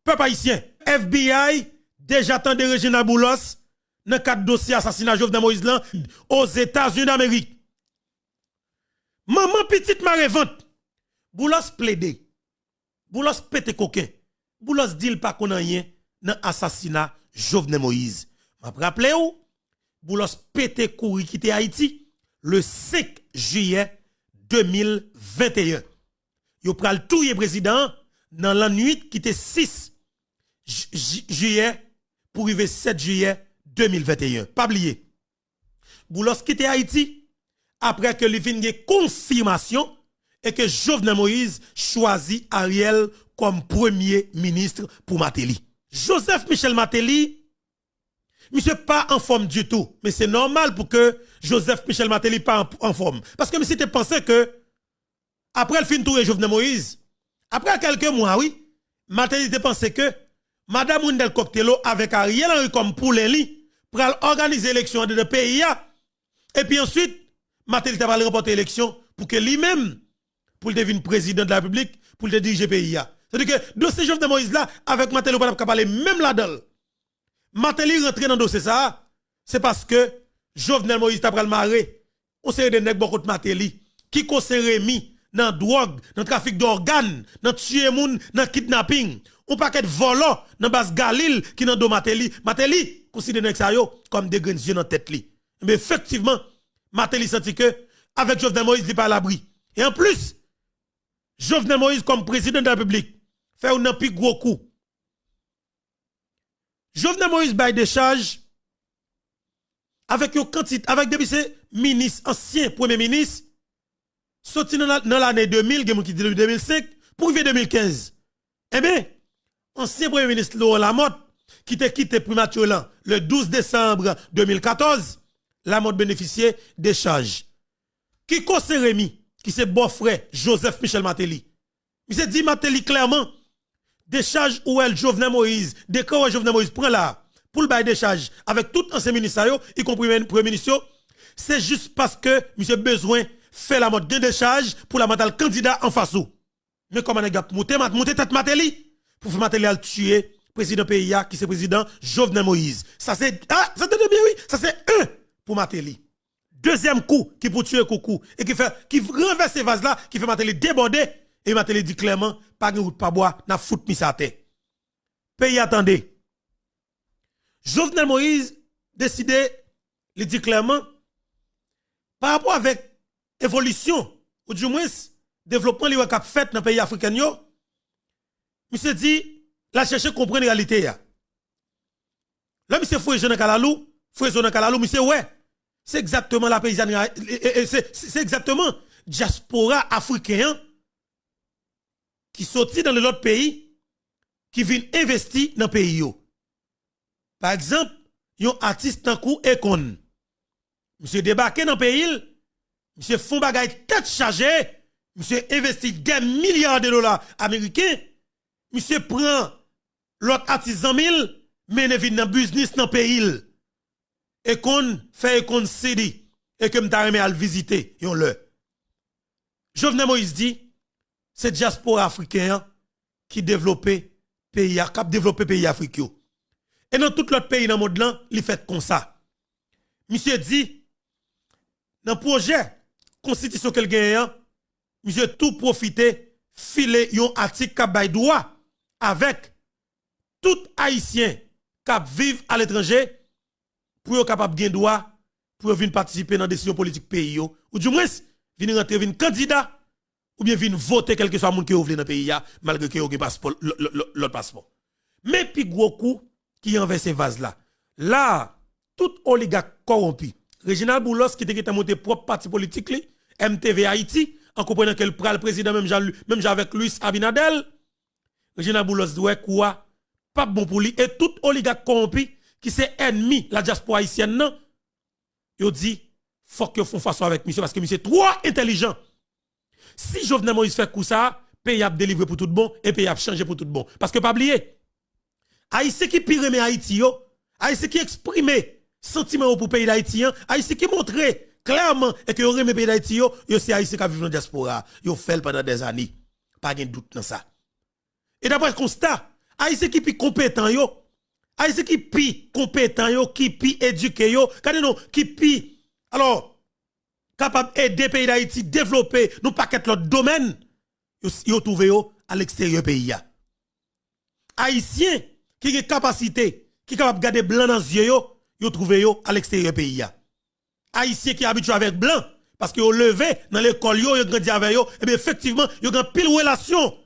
Peuple haïtien, FBI déjà tendé Regina Boulos dans cadre dossier assassinat Jovenel Moïse lan aux États-Unis d'Amérique. Maman petite marevante. Boulos plaidé. Boulos pété coquin. Boulos dit pas qu'on a rien dans assassinat Jovenel Moïse. M'a rappelé ou Boulos pété couri quitter Haïti le 5 juillet 2021. Yo pral touye président dans la nuit qui était 6 juillet pour arriver 7 juillet 2021. Pas oublier. Boulos quitte Haïti après que il y confirmation et que Jovenel Moïse choisit Ariel comme premier ministre pour Matéli. Joseph Michel Matéli, monsieur pas en forme du tout, mais c'est normal pour que Joseph Michel Matéli pas en forme. Parce que monsieur te pensé que après le fin tour Jovenel Moïse, après quelques mois, oui, Matéli te pensé que Madame Wendel Coctello avec Ariel Henry comme pour li pour organiser l'élection de le pays et puis ensuite Matéli t'a parlé remporter l'élection pour que lui-même pour devenir président de la République pour le diriger le pays. C'est-à-dire que dossier Jovenel Moïse là avec Matéli pas parler même là-dedans. Matéli rentre dans le dossier ça, c'est parce que Jovenel Moïse t'a pral marrer. On sait des nèg beaucoup de Matéli qui conseille mis dans drogue, dans trafic d'organes, dans tuer moun, dans kidnapping. On paquet de volants dans base Galil qui dans do Matéli. Matéli considère nèg ça yo comme des grains dans tête li. Mais effectivement, Matéli senti que avec Jovenel Moïse il pas à l'abri. Et en plus, Jovenel Moïse comme président de la République fait un plus gros coup. Jovenel Moïse bail des charges avec une quantité avec depuis c'est ministre ancien premier ministre sorti dans l'année 2000 qui dit 2005 pour arriver 2015. Eh bien, ancien premier ministre Laurent Lamotte qui t'a quitté prématurément le 12 décembre 2014, Lamotte bénéficiait des charges. Qui conseille Rémi qui c'est beau-frère Joseph Michel Matéli. Il s'est dit Matéli clairement des charges où elle Jovenel Moïse, des cas où Jovenel Moïse prend là pour le bail des charges avec tout ancien ministère, y compris le premier ministre, c'est juste parce que monsieur besoin fait la mode de décharge pour la mettre candidat en face ou. Mais comment on a monter tête Matéli pour faire Matéli al tuer président pays qui c'est président Jovenel Moïse. Ça c'est ça te bien oui, ça c'est un pour Matéli. Deuxième coup qui pour tuer coucou et qui renverse ces vases là qui fait Matéli déborder et Matéli dit clairement pas de route pas bois n'a fout mis sa tête. Pays attendez. Jovenel Moïse décidé il dit clairement par rapport avec évolution ou du moins développement li cap fait dans pays africain yo monsieur dit la chercher comprendre la réalité ya. Là monsieur Foué Jean Kalalou, Foué Jean Kalalou monsieur ouais, c'est exactement la paysannerie c'est exactement diaspora africain qui sorti dans l'autre pays qui vient investir dans le pays yo. Par exemple, yon artiste tant kou Ekon. Monsieur débarqué dans le pays, monsieur font bagay tête chargée, monsieur investit des milliards de dollars américains, monsieur prend l'autre artiste 100 000, mais ne vient dans business dans le pays. Ekon fait Ekon CD et que m'ta remet à le visiter, yon le. Jovenel Moïse dit, c'est diaspora africain qui développe pays, qui développe pays africain. Et dans tout l'autre pays dans le monde là, il fait comme ça. Monsieur dit, dans le projet constitution qu'elle gagne, monsieur tout profiter, filer yon article qui bay droit avec tout haïtien qui vivent à l'étranger pour être capable de gagner droit pour venir participer dans la décision politique pays ou du moins venir rentrer venir candidat ou bien venir voter quel que soit monde qui ouvre dans le pays malgré que yon passeport l'autre passeport. Mais puis gros coup qui envers ces vases là. Là, tout oligarque corrompu. Reginald Boulos qui était monté propre parti politique li, MTV Haïti, en comprenant que le président même avec Louis Abinadel. Reginald Boulos doit quoi pas bon pour lui et tout oligarque corrompu qui c'est ennemi la diaspora haïtienne non. Yo dit faut que font façon avec monsieur parce que monsieur trop intelligent. Si Jovenel Moïse fait coup ça, pays a délivré pour tout bon et pays a changé pour tout bon parce que pas oublier Haïti qui pire mais Haïti yo, Haïti qui exprime sentiment pour pays d'Haïtien, Haïti qui montre clairement et que remet pays d'Haïti yo, c'est Haïti qui vivent dans la diaspora, yo fait pendant des années. Pas de doute dans ça. Et d'après le constat, Haïtien qui pi compétent yo. Haïtien qui pi compétent yo, qui pi éduqué yo, non, qui pi alors capable aider pays d'Haïti développer nous paquet l'autre domaine yo trouvé yo à l'extérieur pays ya. Haïtien qui a capacité, qui capable garder blanc dans les yeux yo trouvé yo à l'extérieur pays ya. Haïtien qui habitué avec blanc parce que yo levé dans l'école yo grandi avec yo et bien effectivement yo grand pile relation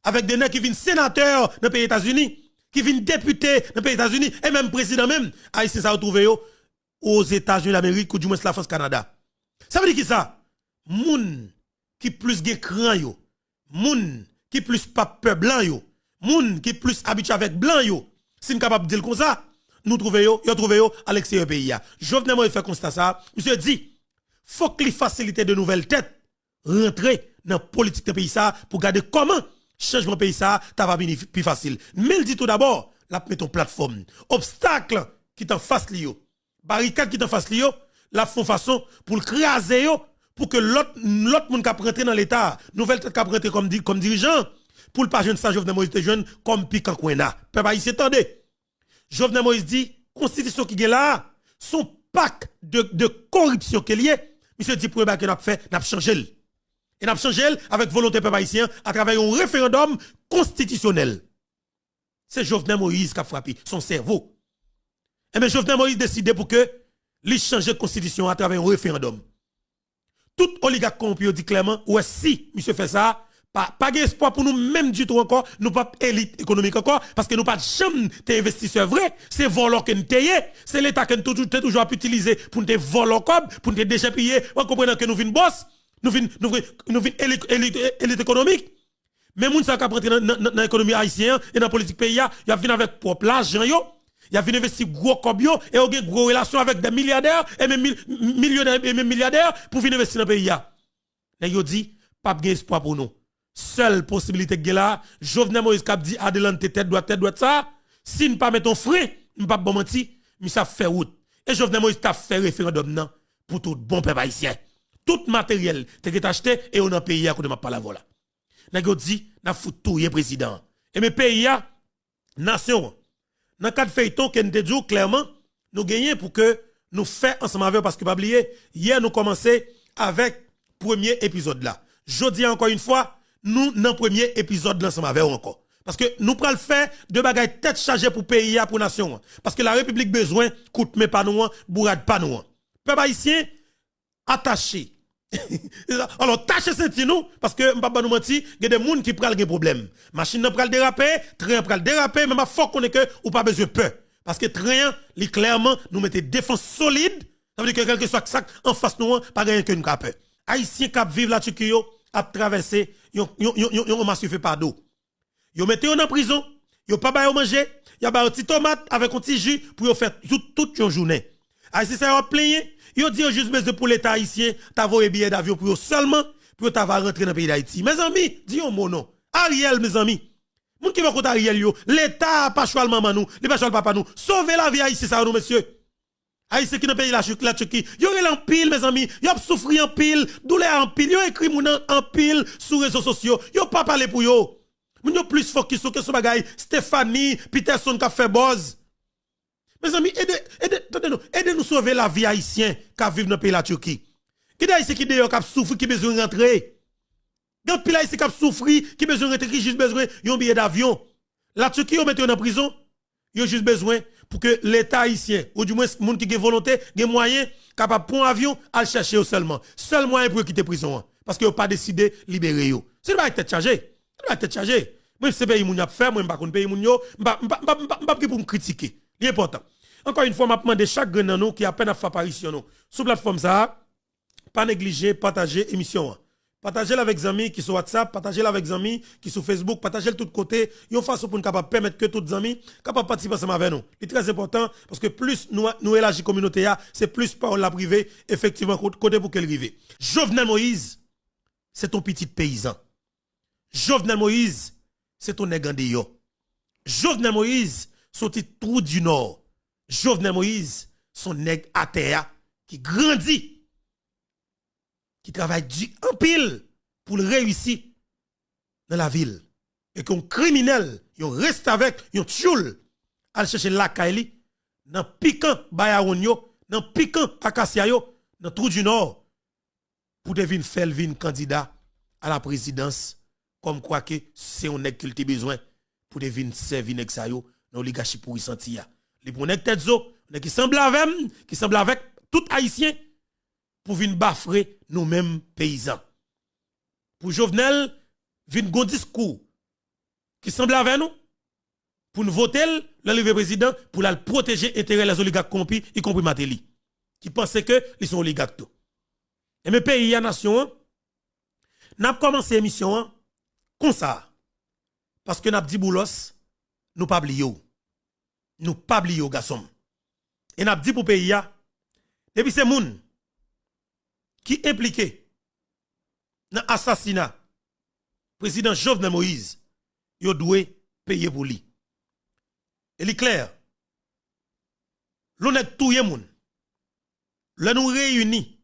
avec des nègres qui viennent sénateurs dans les pays États-Unis, qui viennent députés dans les pays États-Unis et même président même haïtien ça retrouvé yo aux États-Unis d'Amérique ou du moins la France Canada. Ça veut dire qui ça? Moun qui plus gen cran yo, moun qui plus pas peur blanc yo, moun qui plus habitué avec blanc yo. Si nous capable de dire comme ça, nous trouvé yo à l'extérieur pays. Jovenel Moïse fait constat ça, monsieur dit faut que les facilités de nouvelles têtes rentrer dans la politique de pays ça pour garder comment changement pays ça va venir plus facile. Mais il dit tout d'abord, la mettre en plateforme, obstacle qui t'en face li barricade qui t'en face li la font façon pour le craser pour que l'autre monde qui rentrer dans l'état, nouvelle tête qui rentrer comme dirigeant pour le pas jeune ça Jovenel Moïse te jeune comme piquant coina. Peuple haïtien attendez. Jovenel Moïse dit constitution qui est là son pack de corruption qu'il y a. Monsieur dit pour que n'a fait n'a changé. Et n'a changé avec volonté peuple haïtien à travers un référendum constitutionnel. C'est Jovenel Moïse qui a frappé son cerveau. Et bien Jovenel Moïse décide pour que lui change la constitution à travers un référendum. Tout oligarque corrompu dit clairement ouais si monsieur fait ça pas d'espoir pour nous même du tout encore, nous pas élite économique encore parce que nous pas jamais des investisseurs vrais, c'est volant que nous payons, c'est l'état que nous toujours utiliser pour nous voler comme pour nous déjà payer, on comprend que nous vinn boss, nous vinn élite économique. Mais moun ça qui rentrer dans l'économie haïtienne et dans la politique pays, il a vinn avec propre l'argent yo. Il a venu investir gros comme yo et il a gros relation avec des milliardaires et même millionnaires et même milliardaires pour venir investir dans le pays. Et il dit pas de espoir pour nous. Seule possibilité que là, Jovenel Moïse cap dit Adelan tête droite ça, si nous pas mettons frein, nous pas bon menti, mais ça fait route. Et Jovenel Moïse t'a fait référendum non pour tout bon peuple haïtien. Tout matériel t'es acheté et on a payé à côté de ma parole voilà. N'a dit n'a foutouiller président. Et mes pays nation dans le cadre feuilleton que nous dit clairement, nous gagnons pour que nous fassions ensemble avec parce que pas oublier, hier nous commençons avec premier épisode là. Je dis encore une fois, nous dans premier épisode ensemble avec encore. Parce que nous prenons le fait de bagaille tête chargée pour pays pour nation. Parce que la République besoin coûte mais pas nous, bourrade pas nous. Peuple haïtien attaché. Alors tâchez senti nous parce que m'pa nous menti, il y a des gens qui pral gen problème. Machine nan pral déraper, train pral déraper, mais faut qu'on est que ou pas besoin peur parce que train li clairement nous mettez défense solide, ça veut dire que quelque soit ça en face nous pas rien que nous ka peur. Haïtien qui vivent la Turquie yo a traversé yon massif fait pas d'eau. Yo mettez en prison, yo pas ba yo manger, y a ba un petit tomate avec un petit jus pour yo faire toute une journée. Haïtien ça a plein. Yo dit juste besoin pour l'état haïtien, t'as voyé billet d'avion pour seulement pour t'avoir rentrer dans le pays d'Haïti. Mes amis, dis mon nom. Ariel mes amis. Moun qui va contre Ariel yo, l'état pas choix maman nous, il pas choix papa nous. Sauvez la vie haïtien ça nous monsieur. Haïtien qui dans pays la Turquie, yo en pile mes amis, yo souffri en pile, douleur en pile, yo écrit moun en pile sur réseaux sociaux. Yo pas parler pour yo. Moun yo plus focus sur que ce bagay Stéphanie Peterson qui a fait buzz. Mes amis, aidez-nous sauver la vie haïtienne qui vit dans le pays de la Turquie. Qui est haïtien qui a souffert, qui a besoin de rentrer. Quand pile haïtien qui a souffert, qui a besoin de rentrer, qui a juste besoin d'un billet d'avion. La Turquie, on met en prison, il a juste besoin pour que l'État haïtien, ou du moins les gens qui ont volonté, qui ont moyen, capable de prendre un avion, à le chercher seulement. Seul moyen pour quitter la prison. Parce qu'ils n'ont pas décidé de libérer. C'est pas être chargé. C'est pas être chargé. Moi, c'est pays moun a fait, moi, je ne sais pas pays moun yo, je ne sais pas pour me critiquer. C'est important. Encore une fois, je demande chaque grain nous qui a peine à faire apparition sur la plateforme ça, pas négliger, partager l'émission. Partagez-la avec les amis qui sont WhatsApp, partagez-la avec les amis qui sont Facebook, partagez-le de tous côtés. Il y a une façon pour nous permettre que tous les amis capables participer ensemble avec nous. C'est très important parce que plus nous élargissons la communauté, c'est plus par la privée, effectivement, côté pour qu'elle arrive. Jovenel Moïse, c'est ton petit paysan. Jovenel Moïse, c'est ton négandéo. Jovenel Moïse, son petit trou du Nord. Jovenel Moïse, son nègre à terre qui grandit, qui travaille en pile pour le réussir dans la ville. et qu'un criminel, yon reste avec, yon tchoul, al chercher la kaili, dans piquant Bayaron yo, dans piquant Acacia yo, dans Trou du Nord, pour devenir faire candidat à la présidence, comme quoi que c'est un nèg qu'il te besoin pour devenir servir nèg sa yo, dans l'oligarchie pour y sentir. Les pour nèg tête zo, nèg qui semble avec tout haïtien, pour venir bafrer nous-mêmes paysans. Pour Jovenel, vin gon discours qui semble avec nous, pour nous voter le président, pour la protéger intérêt les oligarques corrompus, y compris Matéli, qui pensait que ils sont oligarques tout. Et mes pays, la nation, n'a commencé l'émission comme ça. Parce que n'a dit boulos, nous pas oublié. Nous pas oublié, garçon. Et n'a dit pour pays, depuis ces moun qui impliqué dans l'assassinat président Jovenel Moïse, yo doué payer pour lui. Et il est clair, l'honnête tout le monde, là nous réunis,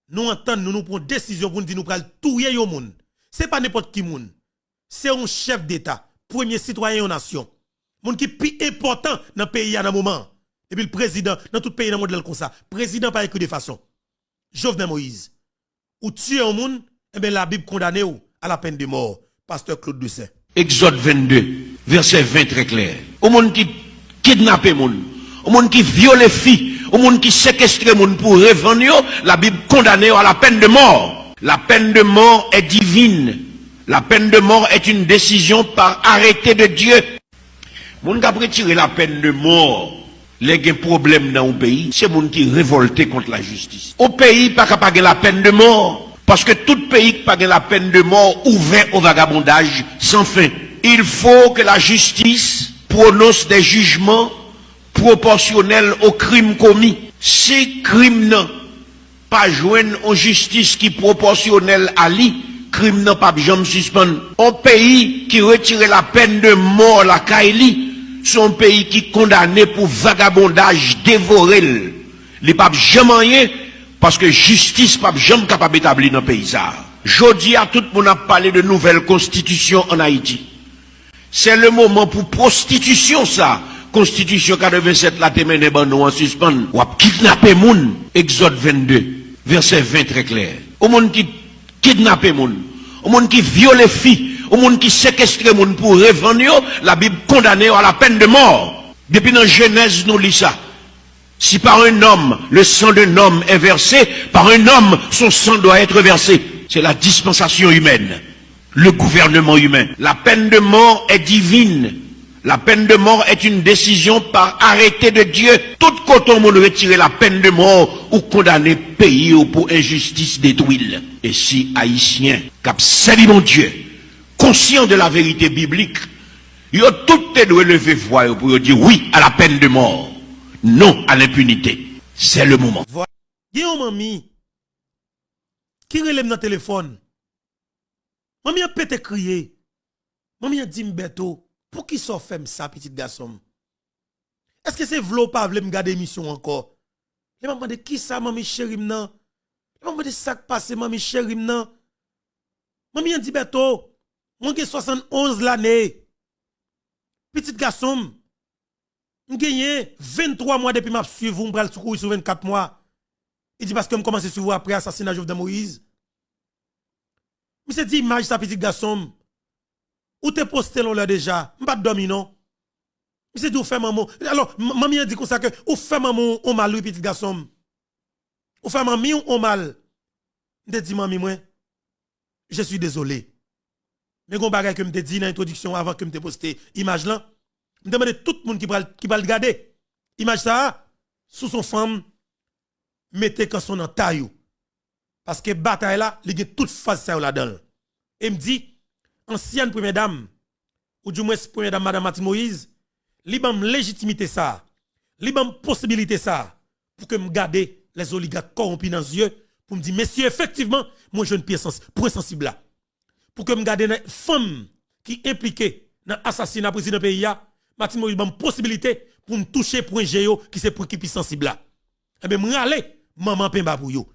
nous entendons, nous prenons décision pour nous dire nous prenons tout le monde. Ce n'est pas n'importe qui monde. C'est un chef d'État, premier citoyen de la nation. Monde qui est plus important dans le pays à un moment. Et puis le président, dans tout pays dans le modèle comme ça. Président pas écrit de façon. Jovenel Moïse, ou tuer un monde, et bien la Bible condamne à la peine de mort. Pasteur Claude Dussin. Exode 22, verset 20 très clair. Au monde qui kidnappe les gens, au monde qui viole les filles, au monde qui séquestre les gens pour revendre, la Bible condamne à la peine de mort. La peine de mort est divine. La peine de mort est une décision par arrêté de Dieu. Moun qui a retiré la peine de mort, les problèmes dans le pays, c'est moun qui révolté contre la justice. Au pays, pas capable de la peine de mort. Parce que tout pays qui n'a pas la peine de mort ouvert au vagabondage sans fin. Il faut que la justice prononce des jugements proportionnels aux crimes commis. Si crime n'a pas joindre en justice qui proportionnelle à lui, crime n'a pas jamais suspendre. Un pays qui retire la peine de mort la Kaili, son pays qui condamné pour vagabondage dévoré. Les papes jamais rien. Parce que justice pas jamais capable d'établir dans le pays. Jodi à tout le monde a parlé de nouvelle constitution en Haïti. C'est le moment pour prostitution ça. Constitution 87 la témène ban nous en suspend. Ou a kidnapper moun. Exode 22, verset 20 très clair. Au monde qui kidnappe moun, au monde qui viole filles, au monde qui séquestre moun pour revendre, la Bible condamne à la peine de mort. Depuis dans Genèse nous lit ça. Si par un homme, le sang d'un homme est versé, par un homme, son sang doit être versé. C'est la dispensation humaine, le gouvernement humain. La peine de mort est divine. La peine de mort est une décision par arrêté de Dieu. Tout côté on retirer la peine de mort ou condamner pays ou pour injustice détruite. Et si Haïtiens, cap salut mon Dieu, conscient de la vérité biblique, ils ont tout levé voix pour dire oui à la peine de mort. Non à l'impunité. C'est le moment. Il y a un mami qui relève dans le téléphone. Mami a pété crier. Mami a dit m'beto, pour qui ça fait ça, petit garçon? Est-ce que c'est vlo pas vle m'garder émission encore? Les maman de qui ça, mami chérie nan? Les maman de ça passé, mami chérie nan? Mami a dit beto, moi j'ai 71 l'année. Petit garçon, j'ai 23 mois depuis ma suivre, je vais sur 24 mois. Il dit parce que je commence à suivre après l'assassinat de Jovenel Moïse. Mais c'est dit image ça petit garçon. Ou te posté l'on là déjà, m'pas dormi non. Mais c'est dit ou fait maman. Alors maman a dit comme ça que ou fait maman on mal petit garçon. Ou fait maman on mal. Je dit maman moi je suis désolé. Mais gon bagay que me te dit dans l'introduction avant que me te posté image là. Je demande tout le monde qui va le regarder. Image ça, sous son femme, mettez quand son en taille. Parce que bataille là, il y a toute phase ça là-dedans. Et me dit, ancienne première dame, ou du moins première dame Madame Martine Moïse, li bam légitimité ça, li bam possibilité ça, pour que me garde les oligarques corrompus dans les yeux, pour me dire, messieurs, effectivement, moi je ne pièce point sensible là. Pour que me garde les femmes qui impliquées dans l'assassinat président pays, Martine Moïse une possibilité pour me toucher pour un géo qui c'est pour qui sensible là. Eh bien, m'rale, maman pemba pour yo.